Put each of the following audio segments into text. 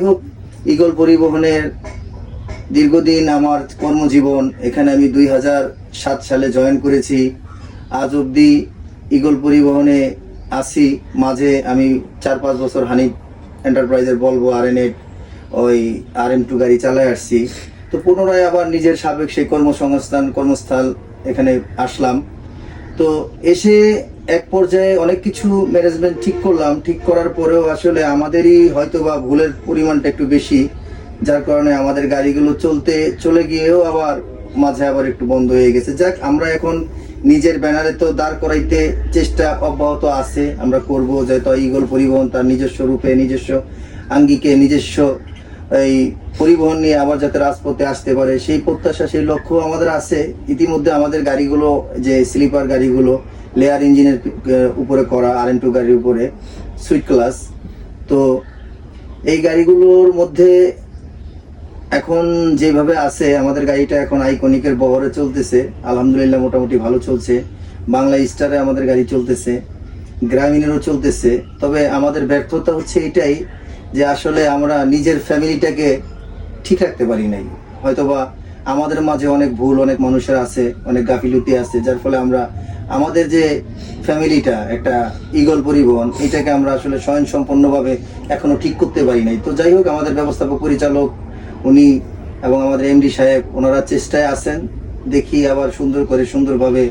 হোক, ঈগল পরিবহনের দীর্ঘদিন আমার কর্মজীবন। এখানে আমি 2007 সালে জয়েন করেছি। আজ অবধি ঈগল পরিবহনে আছি। মাঝে আমি 4-5 বছর হানিফ এন্টারপ্রাইজের ভলভো RN8 ওই RM2 গাড়ি চালায় আসছি। তো পুনরায় আবার নিজের সাবেক সেই কর্মস্থল এখানে আসলাম। তো এসে এক পর্যায়ে অনেক কিছু ম্যানেজমেন্ট ঠিক করলাম। ঠিক করার পরেও আসলে আমাদেরই হয়তো বা ভুলের পরিমাণটা একটু বেশি, যার কারণে আমাদের গাড়িগুলো চলে গিয়েও আবার মাঝে আবার একটু বন্ধ হয়ে গেছে। যাক, আমরা এখন নিজের ব্যানারে তো দাঁড় করাইতে চেষ্টা অব্যাহত আছে, আমরা করব। যেহেতু ঈগল পরিবহন তার নিজস্ব রূপে, নিজস্ব আঙ্গিকে, নিজস্ব এই পরিবহন নিয়ে আবার যাতে রাজপথে আসতে পারে, সেই প্রত্যাশা, সেই লক্ষ্য আমাদের আছে। ইতিমধ্যে আমাদের গাড়িগুলো, যে স্লিপার গাড়িগুলো লেয়ার ইঞ্জিনের উপরে করা RM2 গাড়ির উপরে সুইট ক্লাস, তো এই গাড়িগুলোর মধ্যে এখন যেভাবে আছে আমাদের গাড়িটা এখন আইকনিকের বহরে চলতেছে। আলহামদুলিল্লাহ মোটামুটি ভালো চলছে। বাংলা স্টারে আমাদের গাড়ি চলতেছে, গ্রামীণেরও চলতেছে। তবে আমাদের ব্যর্থতা হচ্ছে এটাই যে আসলে আমরা নিজের ফ্যামিলিটাকে ঠিক রাখতে পারি নাই। হয়তোবা আমাদের মাঝে অনেক ভুল, অনেক মানুষের আছে, অনেক গাফিলতি আছে, যার ফলে আমরা আমাদের যে ফ্যামিলিটা, একটা ঈগল পরিবহন, এটাকে আমরা আসলে স্বয়ংসম্পূর্ণভাবে এখনো ঠিক করতে পারি নাই। তো যাই হোক, আমাদের ব্যবস্থাপক পরিচালক উনি এবং আমাদের MD সাহেব, ওনারা চেষ্টায় আছেন। দেখি আবার সুন্দরভাবে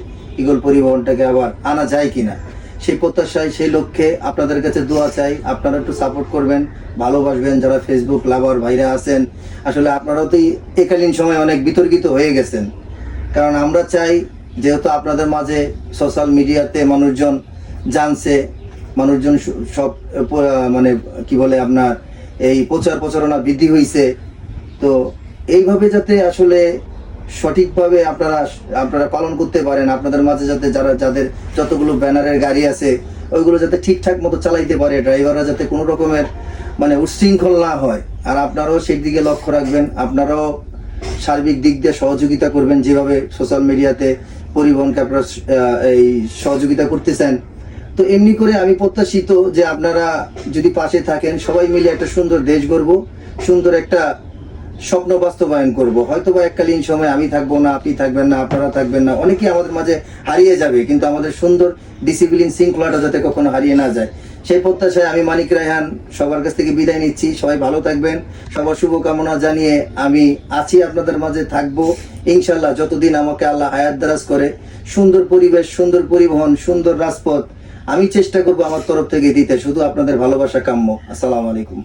ঈগল পরিবহনটাকে আবার আনা যায় কিনা, সেই প্রত্যাশায়, সেই লক্ষ্যে আপনাদের কাছে দোয়া চাই। আপনারা একটু সাপোর্ট করবেন, ভালোবাসবেন। যারা ফেসবুক লাভার ভাইরা আছেন, আসলে আপনারাও তো একালীন সময় অনেক বিতর্কিত হয়ে গেছেন। কারণ আমরা চাই, যেহেতু আপনাদের মাঝে সোশ্যাল মিডিয়াতে মানুষজন জানছে, মানুষজন সব মানে কি বলে আপনার এই প্রচারণা বৃদ্ধি হয়েছে, তো এইভাবে যাতে আসলে সঠিকভাবে আপনারা পালন করতে পারেন, আপনাদের মাঝে যাতে যাদের যতগুলো ব্যানারের গাড়ি আছে ওইগুলো যাতে ঠিকঠাক মতো চালাইতে পারে, ড্রাইভাররা যাতে কোনো রকমের মানে উচ্ছৃঙ্খল না হয়। আর আপনারাও সেই দিকে লক্ষ্য রাখবেন, আপনারাও সার্বিক দিক দিয়ে সহযোগিতা করবেন, যেভাবে সোশ্যাল মিডিয়াতে পরিবহনকে আপনারা এই সহযোগিতা করতেছেন। তো এমনি করে আমি প্রত্যাশিত যে আপনারা যদি পাশে থাকেন, সবাই মিলে একটা সুন্দর দেশ গড়ব, সুন্দর একটা স্বপ্ন বাস্তবায়ন করব। হয়তোবা এককালীন সময় আমি থাকবো না, আপনি থাকবেন না, আপনারা থাকবেন না, অনেকেই আমাদের মাঝে হারিয়ে যাবে, কিন্তু আমাদের সুন্দর ডিসিপ্লিন, শৃঙ্খলাটা যাতে কখনো হারিয়ে না যায়, সেই প্রত্যাশায় আমি মানিক রায়হান সবার কাছ থেকে বিদায় নিচ্ছি। সবাই ভালো থাকবেন, সবার শুভকামনা জানিয়ে আমি আছি, আপনাদের মাঝে থাকবো ইনশাল্লাহ, যতদিন আমাকে আল্লাহ হায়াত দারাজ করে। সুন্দর পরিবেশ, সুন্দর পরিবহন, সুন্দর রাজপথ আমি চেষ্টা করবো আমার তরফ থেকে দিতে। শুধু আপনাদের ভালোবাসা কাম্য। আসসালামু আলাইকুম।